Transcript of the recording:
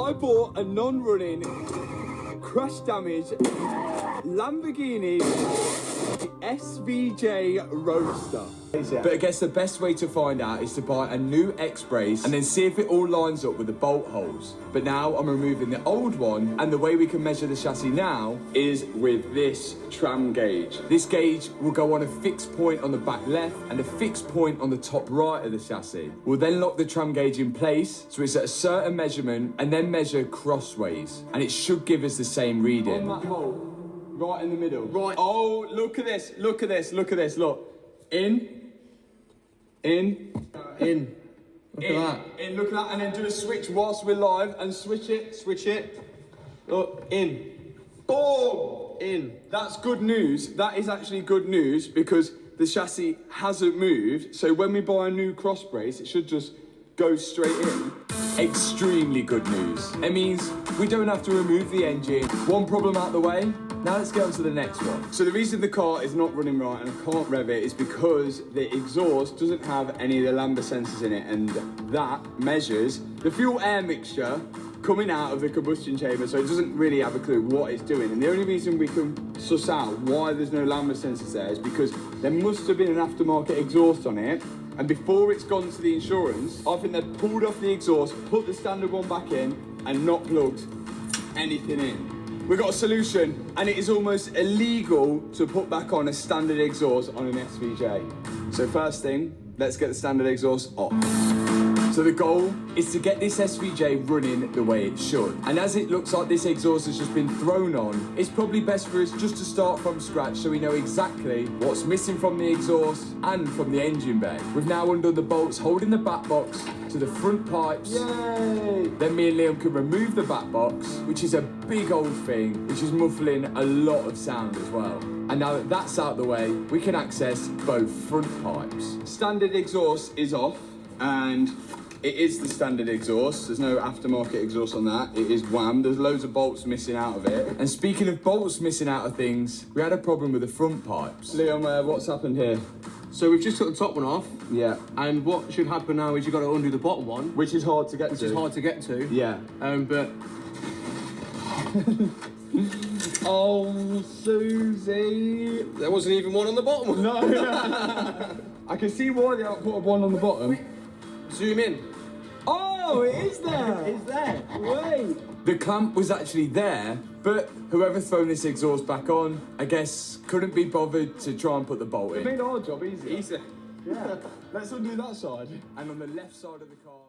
I bought a non-running, crash damage Lamborghini SVJ Roadster. But I guess the best way to find out is to buy a new X-brace and then see if it all lines up with the bolt holes. But now I'm removing the old one, and the way we can measure the chassis now is with this tram gauge. This gauge will go on a fixed point on the back left and a fixed point on the top right of the chassis. We'll then lock the tram gauge in place so it's at a certain measurement and then measure crossways, and it should give us the same reading. On that hole, right in the middle. Right. Oh, look at this, look at this, look at this, look. In. Look at that. Look at that, and then do a switch whilst we're live, and switch it. Look, in. Boom! In. That's good news. That is actually good news, because the chassis hasn't moved, so when we buy a new cross brace, it should just go straight in. Extremely good news. It means we don't have to remove the engine. One problem out the way. Now let's get on to the next one. So the reason the car is not running right and I can't rev it is because the exhaust doesn't have any of the lambda sensors in it, and that measures the fuel air mixture coming out of the combustion chamber, so it doesn't really have a clue what it's doing. And the only reason we can suss out why there's no lambda sensors there is because there must have been an aftermarket exhaust on it, and before it's gone to the insurance, I think they've pulled off the exhaust, put the standard one back in, and not plugged anything in. We've got a solution, and it is almost illegal to put back on a standard exhaust on an SVJ. So first thing, let's get the standard exhaust off. So the goal is to get this SVJ running the way it should. And as it looks like this exhaust has just been thrown on, it's probably best for us just to start from scratch so we know exactly what's missing from the exhaust and from the engine bay. We've now undone the bolts holding the back box to the front pipes. Yay! Then me and Liam can remove the back box, which is a big old thing, which is muffling a lot of sound as well. And now that that's out the way, we can access both front pipes. Standard exhaust is off, and it is the standard exhaust. There's no aftermarket exhaust on that. It is wham. There's loads of bolts missing out of it. And speaking of bolts missing out of things, we had a problem with the front pipes. Liam, what's happened here? So we've just took the top one off. Yeah. And what should happen now is you've got to undo the bottom one. Which is hard to get to. Which is hard to get to. Yeah. But... Oh, Susie. There wasn't even one on the bottom. No. I can see why they don't put one on the bottom. Zoom in. Oh, it is there. It's there. Wait. The clamp was actually there, but whoever's thrown this exhaust back on, I guess, couldn't be bothered to try and put the bolt in. It made our job easier. Easy. Yeah. Let's undo that side. And on the left side of the car...